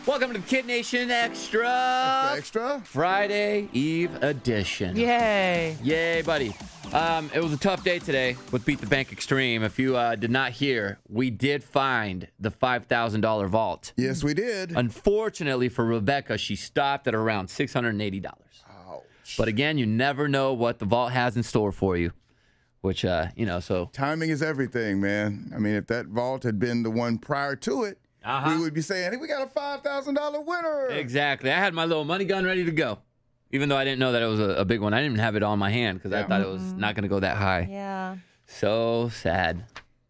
Welcome to the KiddNation Extra. Extra. Friday Eve edition. Yay. Yay, buddy. It was a tough day today with Beat the Bank Extreme. If you did not hear, we did find the $5,000 vault. Yes, we did. Unfortunately for Rebecca, she stopped at around $680. Ouch. But again, you never know what the vault has in store for you, which, so. Timing is everything, man. I mean, if that vault had been the one prior to it, we would be saying, hey, we got a $5,000 winner. Exactly. I had my little money gun ready to go, even though I didn't know that it was a big one. I didn't even have it on my hand because I thought it was not going to go that high. Yeah. So sad.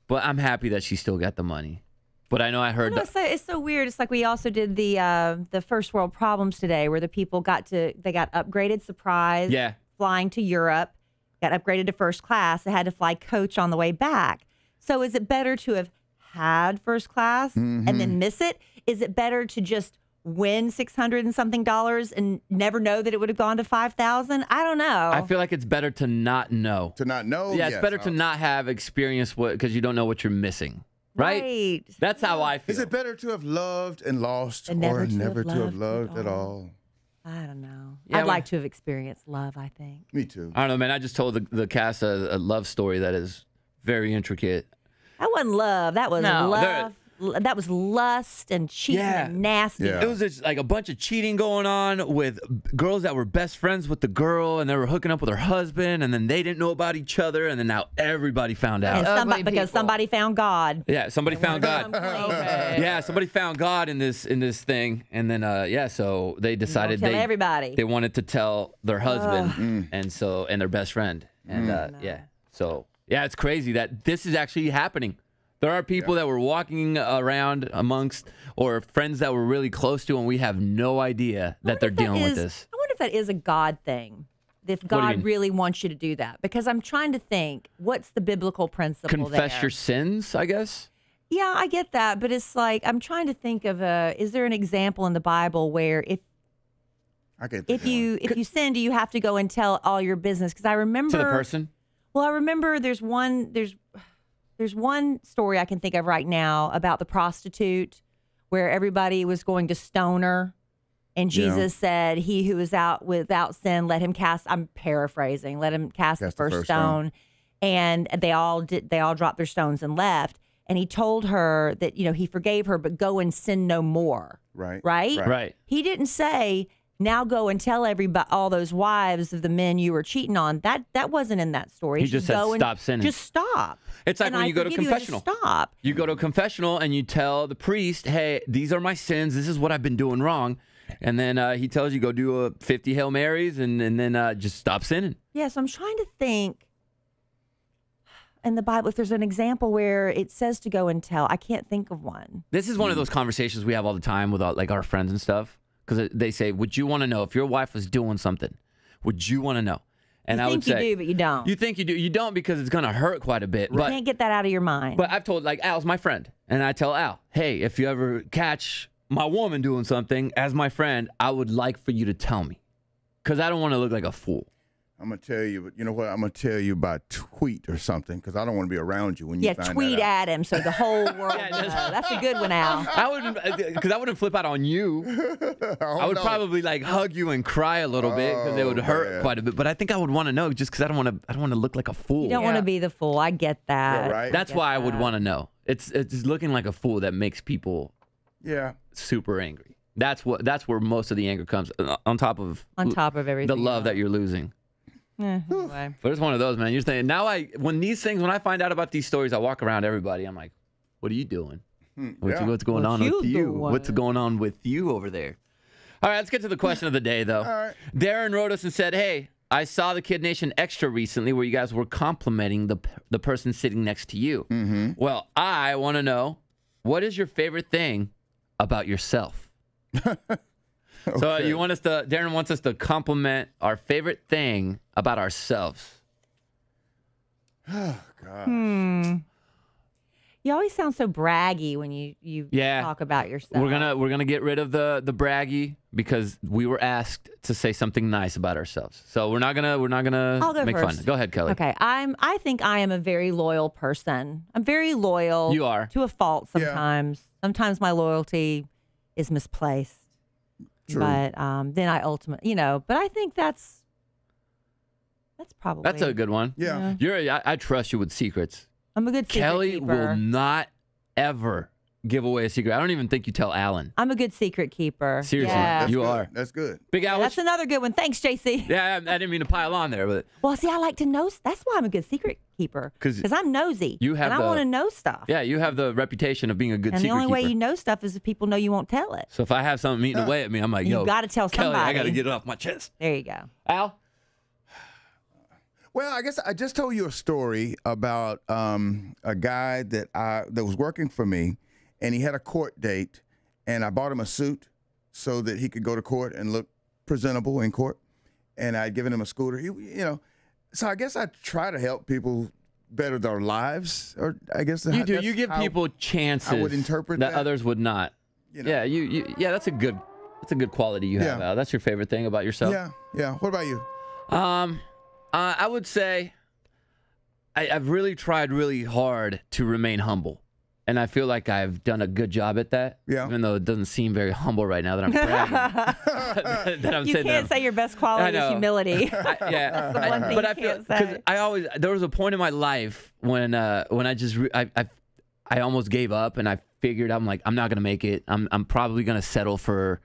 But I'm happy that she still got the money. But I know I heard It's so weird. It's like we also did the first world problems today where the people got upgraded surprise. Yeah. Flying to Europe, got upgraded to first class. They had to fly coach on the way back. So is it better to have had first class and then miss it? Is it better to just win $600 and something and never know that it would have gone to 5,000? I don't know. I feel like it's better to not know. To not know? Yeah, it's better to not have experience because you don't know what you're missing. Right? That's how I feel. Is it better to have loved and lost And or never never to have loved at all? I don't know. Yeah, I'd like to have experienced love, I think. Me too. I don't know, man. I just told the cast a love story that is very intricate. That wasn't love. That was No, love. That was lust and cheating and nasty. Yeah. It was just like a bunch of cheating going on with girls that were best friends with the girl, and they were hooking up with her husband, and then they didn't know about each other, and then now everybody found out. And because somebody found God. Yeah, somebody found God. Okay. Yeah, somebody found God in this thing, and then so they decided Tell everybody. they wanted to tell their husband and their best friend, and it's crazy that this is actually happening. There are people that were walking around amongst or friends that we're really close to, and we have no idea that they're dealing with this. I wonder if that is a God thing. If God really wants you to do that. Because I'm trying to think, what's the biblical principle Confess your sins, I guess. Yeah, I get that. But it's like, I'm trying to think of is there an example in the Bible where if you sin, do you have to go and tell all your business? Because I remember. To the person? Well, I remember there's one story I can think of right now about the prostitute where everybody was going to stone her. And Jesus said, he who is out without sin, let him cast, I'm paraphrasing, let him cast the first stone. And they all dropped their stones and left. And he told her that, he forgave her, but go and sin no more. Right? He didn't say, now go and tell everybody, all those wives of the men you were cheating on. That wasn't in that story. He just said, stop sinning. Just stop. It's like when you go to confessional. Stop. You go to a confessional and you tell the priest, hey, these are my sins. This is what I've been doing wrong. And then he tells you go do 50 Hail Marys and then just stop sinning. Yeah, so I'm trying to think in the Bible if there's an example where it says to go and tell. I can't think of one. This is one of those conversations we have all the time with our friends and stuff. Because they say, would you want to know if your wife was doing something? Would you want to know? And I would say, you do, but you don't. You think you do. You don't because it's going to hurt quite a bit. You can't get that out of your mind. But I've told, Al's my friend. And I tell Al, hey, if you ever catch my woman doing something as my friend, I would like for you to tell me. Because I don't want to look like a fool. I'm going to tell you, but you know what? I'm going to tell you by tweet or something because I don't want to be around you when you find that out. Yeah, tweet at him so the whole world knows. That's a good one, Al. Because I wouldn't flip out on you. I would probably hug you and cry a little bit because it would hurt quite a bit. But I think I would want to know just because I don't want to look like a fool. You don't want to be the fool. I get that. Yeah, right? That's why I would want to know. It's looking like a fool that makes people super angry. That's where most of the anger comes on top of everything. The love that you're losing. Anyway. But it's one of those, man. You're saying when I find out about these stories, I walk around everybody. I'm like, what are you doing? What's going on with you? What's going on with you over there? All right, let's get to the question of the day, though. All right. Darren wrote us and said, hey, I saw the KiddNation Extra recently where you guys were complimenting the person sitting next to you. Mm-hmm. Well, I want to know, what is your favorite thing about yourself? Okay. So Darren wants us to compliment our favorite thing about ourselves. Oh, gosh. You always sound so braggy when you talk about yourself. We're gonna get rid of the braggy because we were asked to say something nice about ourselves. So we're not gonna I'll go make first. fun. Go ahead, Kelly. Okay, I think I am a very loyal person. I'm very loyal. You are. To a fault sometimes. Sometimes my loyalty is misplaced. True. But then I ultimately, but I think that's probably. That's a good one. Yeah. I trust you with secrets. I'm a good secret Kelly keeper. will not ever give away a secret. I don't even think you tell Alan. I'm a good secret keeper. Seriously, Yeah. you good. are. That's good. Big Al. That's another good one. Thanks, JC. Yeah, I didn't mean to pile on there, but Well, see, I like to know. That's why I'm a good secret keeper. 'Cause I'm nosy. you have and I the- want to know stuff. yeah, you have the reputation of being a good And the secret only way keeper. you know stuff is if people know you won't tell it. So if I have something eating away at me, I'm like, You yo, gotta tell Kelly, I got to somebody. get it off my chest. There you go. Al? Well, I guess I just told you a story about a guy that was working for me, and he had a court date, and I bought him a suit so that he could go to court and look presentable in court, and I'd given him a scooter. So I guess I try to help people better their lives, or I guess You do. that's You give how people chances I would interpret that that. others would not. Yeah, Yeah, that's a good quality you have, Yeah. Al. That's your favorite thing about yourself? Yeah. What about you? I would say I've really tried really hard to remain humble. And I feel like I've done a good job at that. Yeah. Even though it doesn't seem very humble right now that I'm bragging. that I'm You saying can't say your best quality is humility. Yeah. That's the one thing but you I feel can't say. because there was a point in my life when I just I almost gave up, and I figured I'm not gonna make it. I'm probably gonna settle for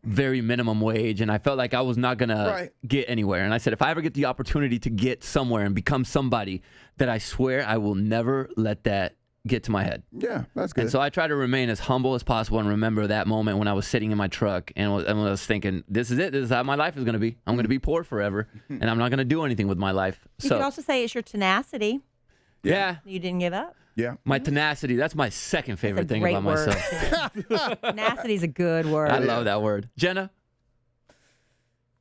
very minimum wage, and I felt like I was not gonna get anywhere. And I said, if I ever get the opportunity to get somewhere and become somebody, that I swear I will never let that get to my head. Yeah, that's good. And so I try to remain as humble as possible and remember that moment when I was sitting in my truck and I was thinking, this is it. This is how my life is going to be. I'm going to be poor forever, and I'm not going to do anything with my life. You could also say it's your tenacity. Yeah. You didn't give up. Yeah. My tenacity, that's my second favorite thing great about word. myself. Tenacity is a good word. I love that word. Jenna?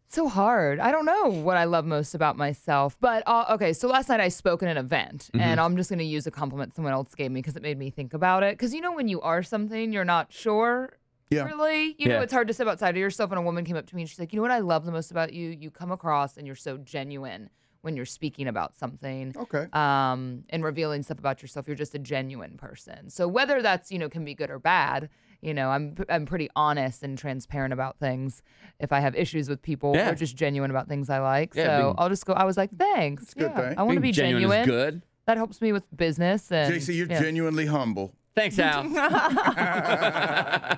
So hard. I don't know what I love most about myself. But, okay, so last night I spoke in an event, and I'm just going to use a compliment someone else gave me because it made me think about it. Because, when you are something, you're not sure, really. You know, it's hard to step outside of yourself. And a woman came up to me, and she's like, you know what I love the most about you? You come across, and you're so genuine when you're speaking about something. Okay. And revealing stuff about yourself. You're just a genuine person. So whether that's, can be good or bad, I'm pretty honest and transparent about things. If I have issues with people, they're just genuine about things I like. Yeah, so I'll just go, I was like, thanks. It's a good thing. I want to be Being genuine is good. That helps me with business. And, JC, you're genuinely humble. Thanks, Al.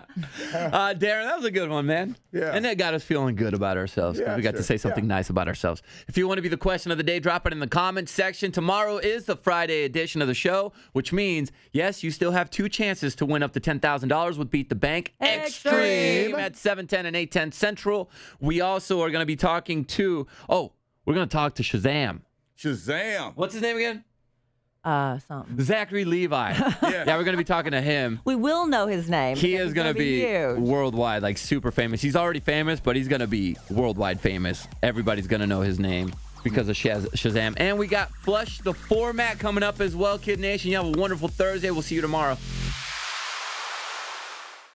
Darren, that was a good one, man. Yeah. And that got us feeling good about ourselves. Yeah, We got to say something nice about ourselves. If you want to be the question of the day, drop it in the comments section. Tomorrow is the Friday edition of the show, which means, yes, you still have 2 chances to win up to $10,000 with Beat the Bank Extreme at 7:10 and 8:10 Central. We also are going to be talking to, we're going to talk to Shazam. Shazam. What's his name again? Something. Zachary Levi. Yeah, we're going to be talking to him. We will know his name. He because is he's going to be huge. worldwide, like super famous. He's already famous, but he's going to be worldwide famous. Everybody's going to know his name because of Shazam. And we got Flush the Format coming up as well, Kid Nation. You have a wonderful Thursday. We'll see you tomorrow.